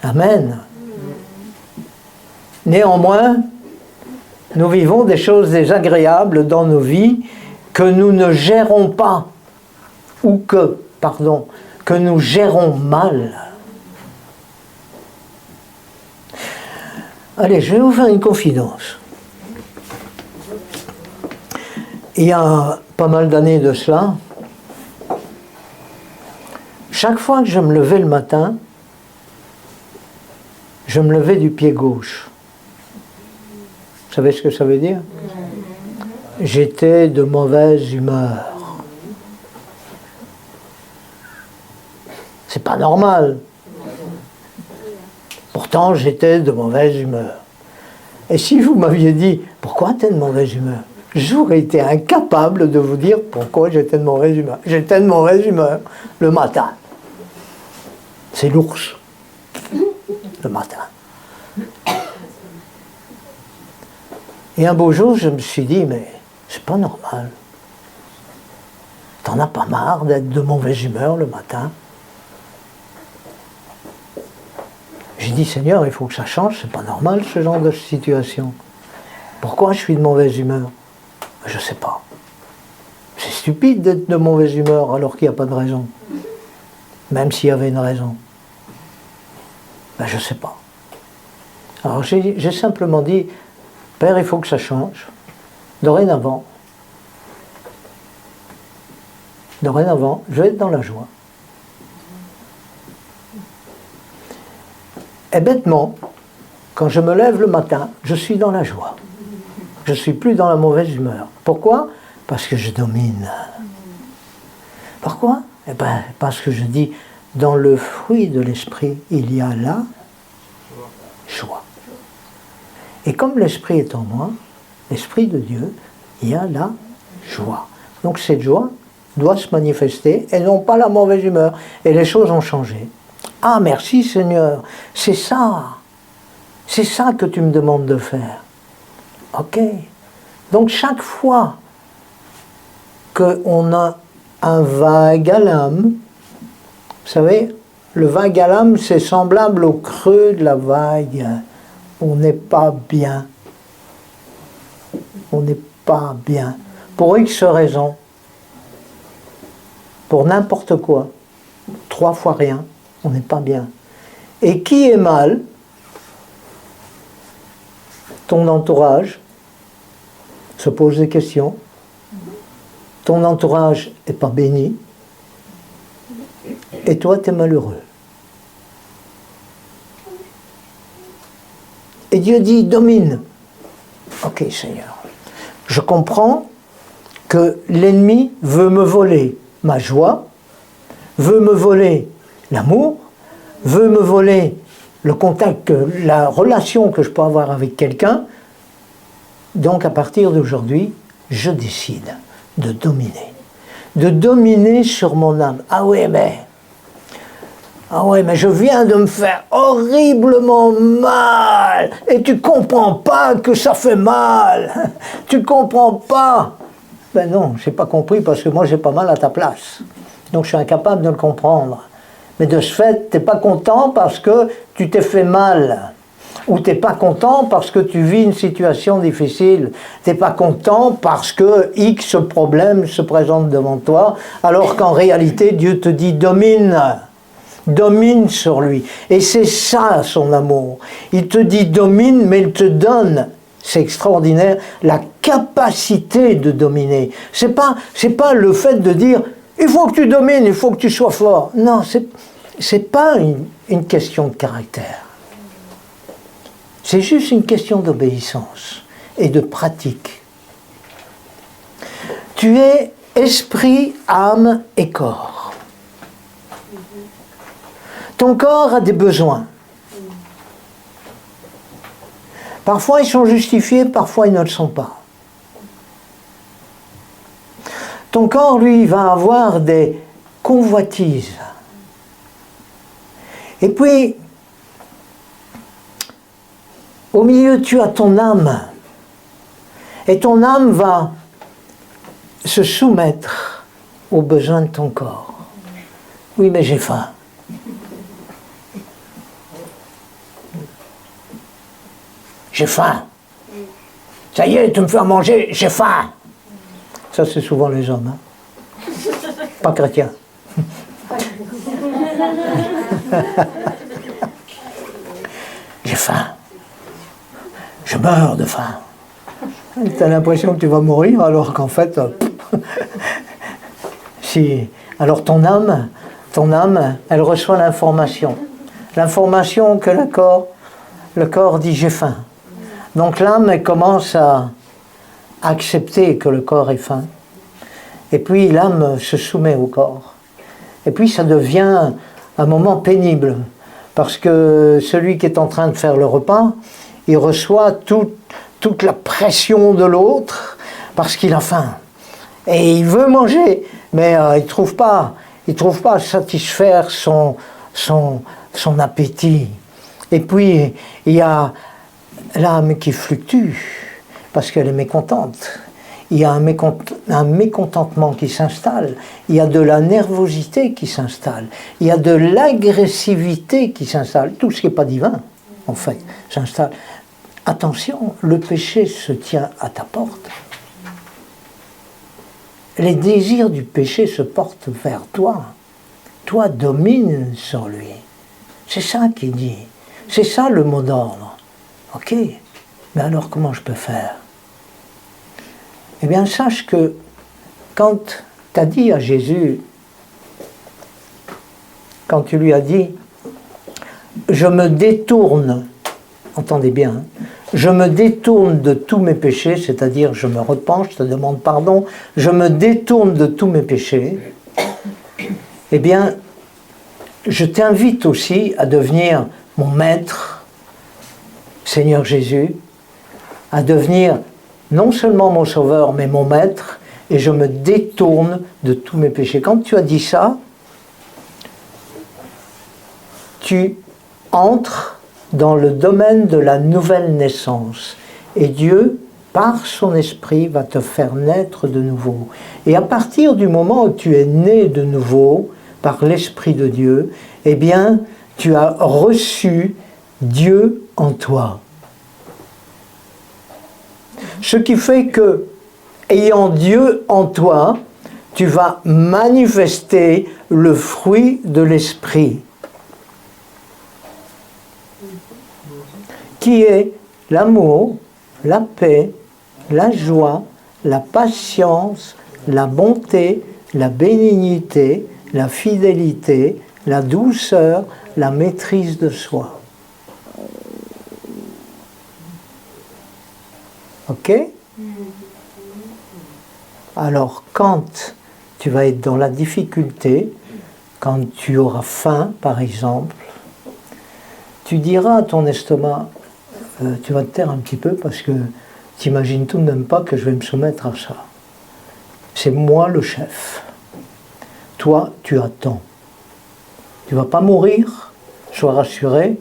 Amen. Néanmoins, nous vivons des choses désagréables dans nos vies que nous ne gérons pas, ou que nous gérons mal. Allez, je vais vous faire une confidence. Il y a pas mal d'années de cela, chaque fois que je me levais le matin, je me levais du pied gauche. Vous savez ce que ça veut dire? J'étais de mauvaise humeur. C'est pas normal. Pourtant, j'étais de mauvaise humeur. Et si vous m'aviez dit, pourquoi tu es de mauvaise humeur? J'aurais été incapable de vous dire pourquoi j'étais de mauvaise humeur. J'étais de mauvaise humeur le matin. C'est l'ours. Le matin. Et un beau jour, je me suis dit, mais c'est pas normal. T'en as pas marre d'être de mauvaise humeur le matin? J'ai dit, Seigneur, il faut que ça change, c'est pas normal ce genre de situation. Pourquoi je suis de mauvaise humeur? Je sais pas. C'est stupide d'être de mauvaise humeur alors qu'il n'y a pas de raison. Même s'il y avait une raison. Ben, je sais pas. Alors j'ai simplement dit, Père, il faut que ça change. Dorénavant, je vais être dans la joie. Et bêtement, quand je me lève le matin, je suis dans la joie. Je ne suis plus dans la mauvaise humeur. Pourquoi? Parce que je domine. Pourquoi? Eh bien, parce que je dis, dans le fruit de l'esprit, il y a la joie. Et comme l'esprit est en moi, l'esprit de Dieu, il y a la joie. Donc cette joie doit se manifester et non pas la mauvaise humeur. Et les choses ont changé. Ah, merci Seigneur, c'est ça. C'est ça que tu me demandes de faire. Ok. Donc chaque fois qu'on a un vague à l'âme, vous savez, le vague à l'âme, c'est semblable au creux de la vague. On n'est pas bien. On n'est pas bien. Pour X raisons. Pour n'importe quoi. 3 fois rien. On n'est pas bien. Et qui est mal? Ton entourage se pose des questions. Ton entourage n'est pas béni. Et toi, tu es malheureux. Et Dieu dit, domine. Ok, Seigneur. Je comprends que l'ennemi veut me voler ma joie, veut me voler l'amour, veut me voler le contact, la relation que je peux avoir avec quelqu'un. Donc à partir d'aujourd'hui, je décide de dominer. De dominer sur mon âme. Ah ouais, mais je viens de me faire horriblement mal. Et tu comprends pas que ça fait mal. Tu comprends pas. Ben non, j'ai pas compris parce que moi j'ai pas mal à ta place. Donc je suis incapable de le comprendre. Mais de ce fait, tu n'es pas content parce que tu t'es fait mal. Ou tu n'es pas content parce que tu vis une situation difficile. Tu n'es pas content parce que X problème se présente devant toi, alors qu'en réalité, Dieu te dit domine. Domine sur lui. Et c'est ça son amour. Il te dit domine, mais il te donne, c'est extraordinaire, la capacité de dominer. C'est pas le fait de dire il faut que tu domines, il faut que tu sois fort. Non, c'est pas une question de caractère. C'est juste une question d'obéissance et de pratique. Tu es esprit, âme et corps. Ton corps a des besoins. Parfois ils sont justifiés, parfois ils ne le sont pas. Ton corps, lui, va avoir des convoitises. Et puis, au milieu, tu as ton âme. Et ton âme va se soumettre aux besoins de ton corps. Oui, mais j'ai faim. J'ai faim. Ça y est, tu me fais à manger, j'ai faim. Ça, c'est souvent les hommes. Hein. Pas chrétiens. J'ai faim. Je meurs de faim. Tu as l'impression que tu vas mourir alors qu'en fait... si. Alors ton âme, elle reçoit l'information. L'information que le corps dit j'ai faim. Donc l'âme, elle commence à accepter que le corps ait faim. Et puis l'âme se soumet au corps. Et puis ça devient un moment pénible. Parce que celui qui est en train de faire le repas, il reçoit toute la pression de l'autre parce qu'il a faim. Et il veut manger, mais il ne trouve pas à satisfaire son appétit. Et puis, il y a l'âme qui fluctue parce qu'elle est mécontente. Il y a un mécontentement qui s'installe. Il y a de la nervosité qui s'installe. Il y a de l'agressivité qui s'installe. Tout ce qui n'est pas divin, en fait, s'installe. Attention, le péché se tient à ta porte. Les désirs du péché se portent vers toi. Toi, domine sur lui. C'est ça qu'il dit. C'est ça le mot d'ordre. Ok, mais alors comment je peux faire? Eh bien, sache que quand tu as dit à Jésus, quand tu lui as dit, je me détourne, entendez bien, hein, je me détourne de tous mes péchés, c'est-à-dire je me repens, je te demande pardon, je me détourne de tous mes péchés, eh bien, je t'invite aussi à devenir mon maître, Seigneur Jésus, à devenir non seulement mon sauveur, mais mon maître, et je me détourne de tous mes péchés. Quand tu as dit ça, tu entres dans le domaine de la nouvelle naissance. Et Dieu, par son esprit, va te faire naître de nouveau. Et à partir du moment où tu es né de nouveau, par l'Esprit de Dieu, eh bien, tu as reçu Dieu en toi. Ce qui fait que, ayant Dieu en toi, tu vas manifester le fruit de l'Esprit, qui est l'amour, la paix, la joie, la patience, la bonté, la bénignité, la fidélité, la douceur, la maîtrise de soi. Ok? Alors, quand tu vas être dans la difficulté, quand tu auras faim, par exemple, tu diras à ton estomac, tu vas te taire un petit peu parce que tu imagines tout de même pas que je vais me soumettre à ça. C'est moi le chef. Toi, tu attends. Tu ne vas pas mourir, sois rassuré.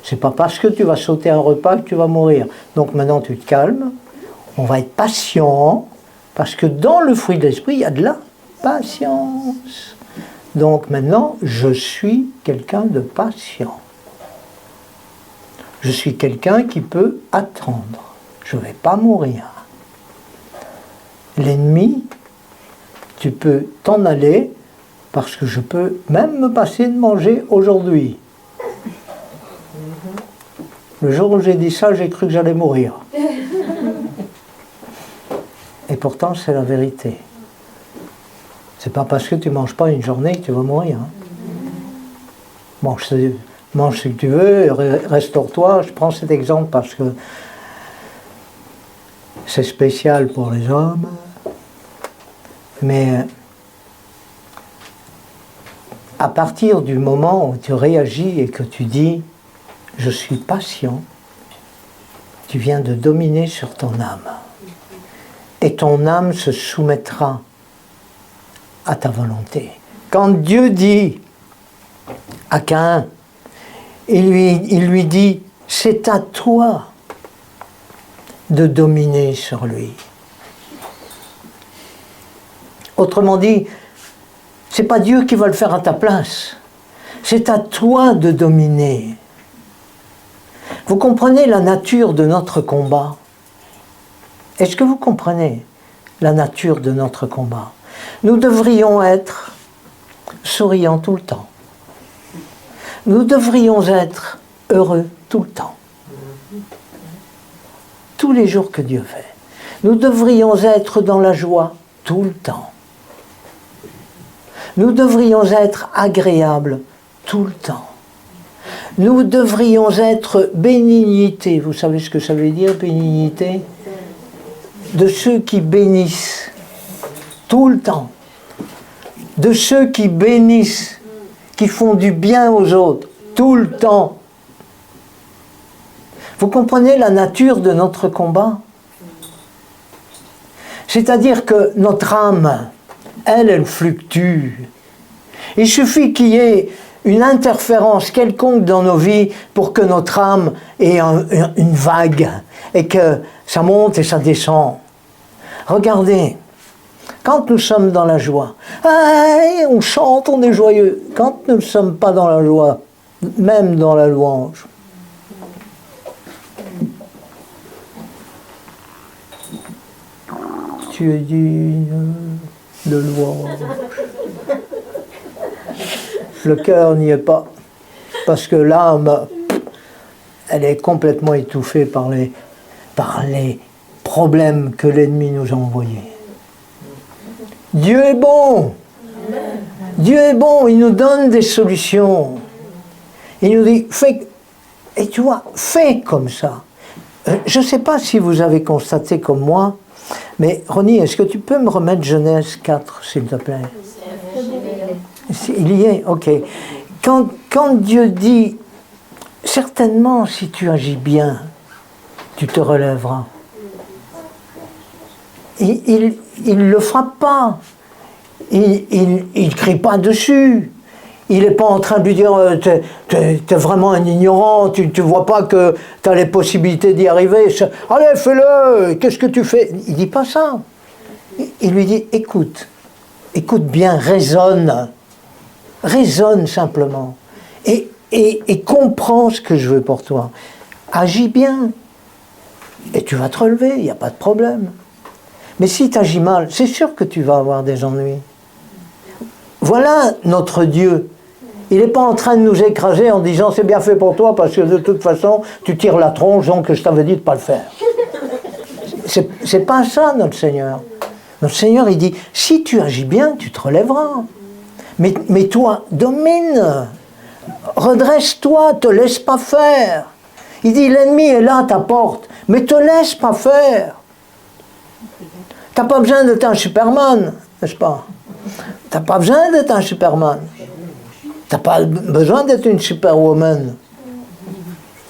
C'est pas parce que tu vas sauter un repas que tu vas mourir. Donc maintenant, tu te calmes. On va être patient, parce que dans le fruit de l'esprit, il y a de la patience. Donc maintenant, je suis quelqu'un de patient. Je suis quelqu'un qui peut attendre. Je ne vais pas mourir. L'ennemi, tu peux t'en aller, parce que je peux même me passer de manger aujourd'hui. Le jour où j'ai dit ça, j'ai cru que j'allais mourir. Et pourtant, c'est la vérité. C'est pas parce que tu ne manges pas une journée que tu vas mourir. Hein. Mange ce que tu veux, restaure-toi. Je prends cet exemple parce que c'est spécial pour les hommes. Mais à partir du moment où tu réagis et que tu dis « je suis patient », tu viens de dominer sur ton âme. Et ton âme se soumettra à ta volonté. Quand Dieu dit à Caïn, il lui dit, c'est à toi de dominer sur lui. Autrement dit, c'est pas Dieu qui va le faire à ta place. C'est à toi de dominer. Vous comprenez la nature de notre combat? Est-ce que vous comprenez la nature de notre combat? Nous devrions être souriants tout le temps. Nous devrions être heureux tout le temps. Tous les jours que Dieu fait. Nous devrions être dans la joie tout le temps. Nous devrions être agréables tout le temps. Nous devrions être bénignité. Vous savez ce que ça veut dire, bénignité? De ceux qui bénissent tout le temps. De ceux qui bénissent, qui font du bien aux autres tout le temps. Vous comprenez la nature de notre combat? C'est-à-dire que notre âme, elle fluctue. Il suffit qu'il y ait une interférence quelconque dans nos vies pour que notre âme ait une vague et que ça monte et ça descend. Regardez, quand nous sommes dans la joie, on chante, on est joyeux. Quand nous ne sommes pas dans la joie, même dans la louange, tu es digne de louange. Le cœur n'y est pas, parce que l'âme, elle est complètement étouffée par les problèmes que l'ennemi nous a envoyés. Dieu est bon. Dieu est bon, il nous donne des solutions. Il nous dit, fais, et tu vois, fais comme ça. Je ne sais pas si vous avez constaté comme moi, mais Ronnie, est-ce que tu peux me remettre Genèse 4, s'il te plaît? Il y est, ok. Quand Dieu dit, certainement si tu agis bien, tu te relèveras. Il ne le frappe pas. Il ne crie pas dessus. Il n'est pas en train de lui dire t'es vraiment un ignorant, tu ne vois pas que tu as les possibilités d'y arriver. Allez, fais-le, qu'est-ce que tu fais? Il ne dit pas ça. Il lui dit écoute bien, raisonne simplement et comprends ce que je veux pour toi. Agis bien et tu vas te relever, il n'y a pas de problème. Mais si tu agis mal, c'est sûr que tu vas avoir des ennuis. Voilà notre Dieu. Il n'est pas en train de nous écraser en disant c'est bien fait pour toi parce que de toute façon tu tires la tronche, donc je t'avais dit de ne pas le faire. C'est pas ça notre Seigneur. Notre Seigneur il dit si tu agis bien tu te relèveras. Mais toi domine, redresse-toi, te laisse pas faire. Il dit l'ennemi est là à ta porte, mais te laisse pas faire. T'as pas besoin d'être un Superman, n'est-ce pas? T'as pas besoin d'être un Superman. T'as pas besoin d'être une Superwoman.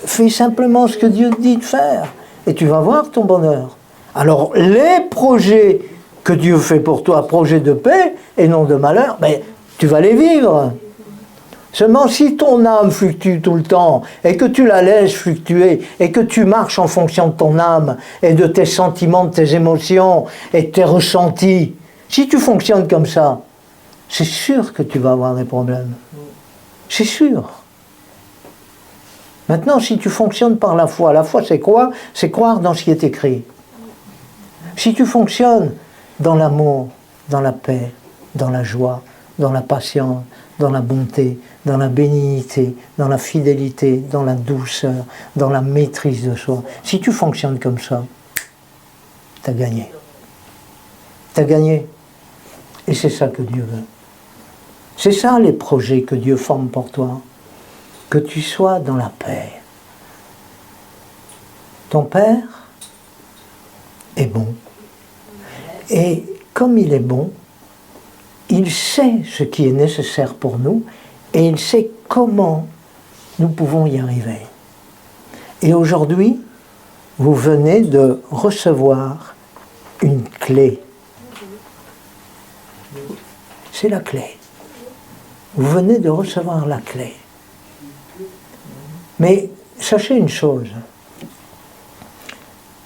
Fais simplement ce que Dieu te dit de faire et tu vas voir ton bonheur. Alors les projets que Dieu fait pour toi, projets de paix et non de malheur, ben, tu vas les vivre. Seulement si ton âme fluctue tout le temps et que tu la laisses fluctuer et que tu marches en fonction de ton âme et de tes sentiments, de tes émotions et de tes ressentis, si tu fonctionnes comme ça, c'est sûr que tu vas avoir des problèmes. C'est sûr. Maintenant, si tu fonctionnes par la foi c'est quoi? C'est croire dans ce qui est écrit. Si tu fonctionnes dans l'amour, dans la paix, dans la joie, dans la patience, dans la bonté, dans la bénignité, dans la fidélité, dans la douceur, dans la maîtrise de soi. Si tu fonctionnes comme ça, tu as gagné. Tu as gagné. Et c'est ça que Dieu veut. C'est ça les projets que Dieu forme pour toi. Que tu sois dans la paix. Ton Père est bon. Et comme il est bon, il sait ce qui est nécessaire pour nous et il sait comment nous pouvons y arriver. Et aujourd'hui, vous venez de recevoir une clé. C'est la clé. Vous venez de recevoir la clé. Mais sachez une chose,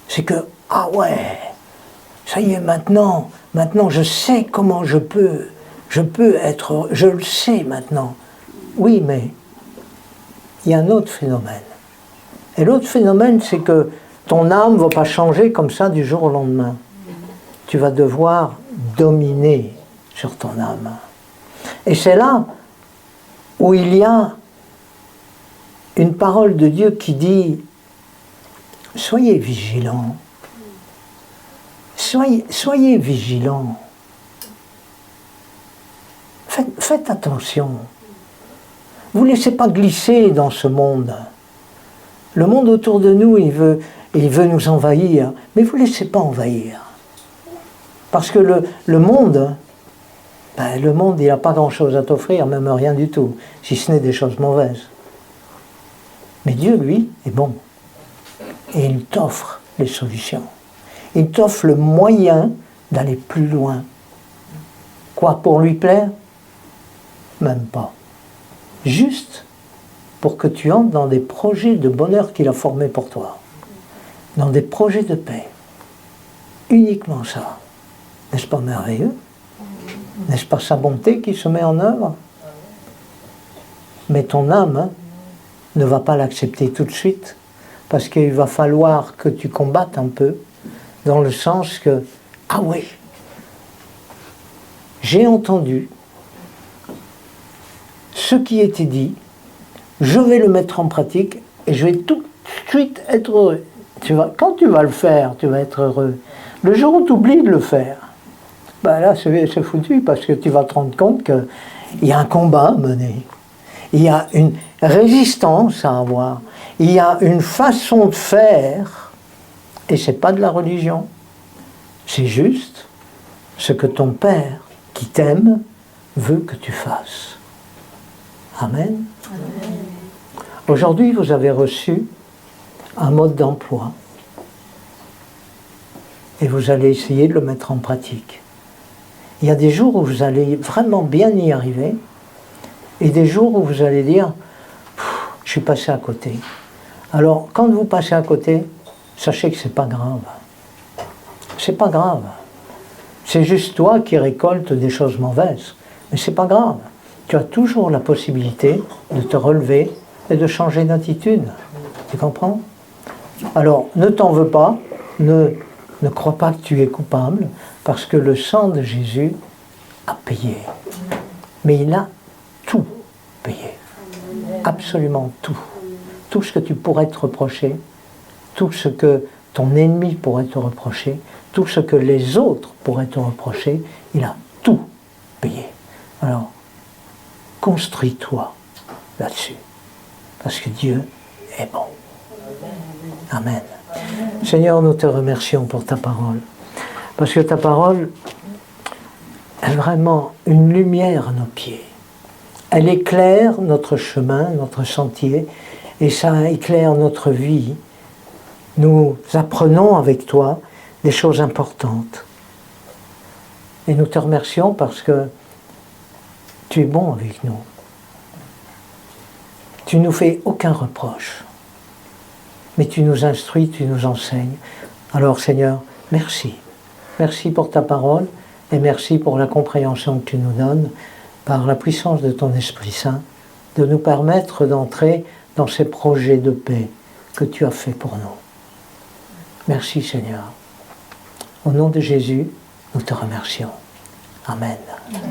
c'est que, ah ouais, ça y est, maintenant je sais comment je peux être, je le sais maintenant. Oui, mais il y a un autre phénomène. Et l'autre phénomène, c'est que ton âme ne va pas changer comme ça du jour au lendemain. Tu vas devoir dominer sur ton âme. Et c'est là où il y a une parole de Dieu qui dit « Soyez vigilants. Soyez vigilants. Faites attention. Vous ne laissez pas glisser dans ce monde. Le monde autour de nous, il veut nous envahir, mais vous ne laissez pas envahir. Parce que le monde, il n'a pas grand-chose à t'offrir, même rien du tout, si ce n'est des choses mauvaises. Mais Dieu, lui, est bon. Et il t'offre les solutions. Il t'offre le moyen d'aller plus loin. Quoi, pour lui plaire? Même pas. Juste pour que tu entres dans des projets de bonheur qu'il a formés pour toi. Dans des projets de paix. Uniquement ça. N'est-ce pas merveilleux? N'est-ce pas sa bonté qui se met en œuvre? Mais ton âme ne va pas l'accepter tout de suite, parce qu'il va falloir que tu combattes un peu, dans le sens que, ah oui, j'ai entendu ce qui était dit, je vais le mettre en pratique et je vais tout de suite être heureux. Quand tu vas le faire, tu vas être heureux. Le jour où tu oublies de le faire, là c'est foutu, parce que tu vas te rendre compte qu'il y a un combat à mener. Il y a une résistance à avoir. Il y a une façon de faire, et ce n'est pas de la religion. C'est juste ce que ton Père, qui t'aime, veut que tu fasses. Amen. Amen. Aujourd'hui, vous avez reçu un mode d'emploi. Et vous allez essayer de le mettre en pratique. Il y a des jours où vous allez vraiment bien y arriver, et des jours où vous allez dire « je suis passé à côté ». Alors, quand vous passez à côté, sachez que ce n'est pas grave. C'est pas grave. C'est juste toi qui récoltes des choses mauvaises. Mais c'est pas grave. Tu as toujours la possibilité de te relever et de changer d'attitude. Tu comprends? Alors, ne t'en veux pas, ne crois pas que tu es coupable, parce que le sang de Jésus a payé. Mais il a tout payé. Absolument tout. Tout ce que tu pourrais te reprocher, tout ce que ton ennemi pourrait te reprocher, tout ce que les autres pourraient te reprocher, il a tout payé. Alors, construis-toi là-dessus. Parce que Dieu est bon. Amen. Seigneur, nous te remercions pour ta parole. Parce que ta parole est vraiment une lumière à nos pieds. Elle éclaire notre chemin, notre sentier, et ça éclaire notre vie. Nous apprenons avec toi des choses importantes. Et nous te remercions parce que tu es bon avec nous. Tu ne nous fais aucun reproche. Mais tu nous instruis, tu nous enseignes. Alors Seigneur, merci. Merci pour ta parole et merci pour la compréhension que tu nous donnes par la puissance de ton Esprit Saint, de nous permettre d'entrer dans ces projets de paix que tu as fait pour nous. Merci Seigneur. Au nom de Jésus, nous te remercions. Amen. Amen.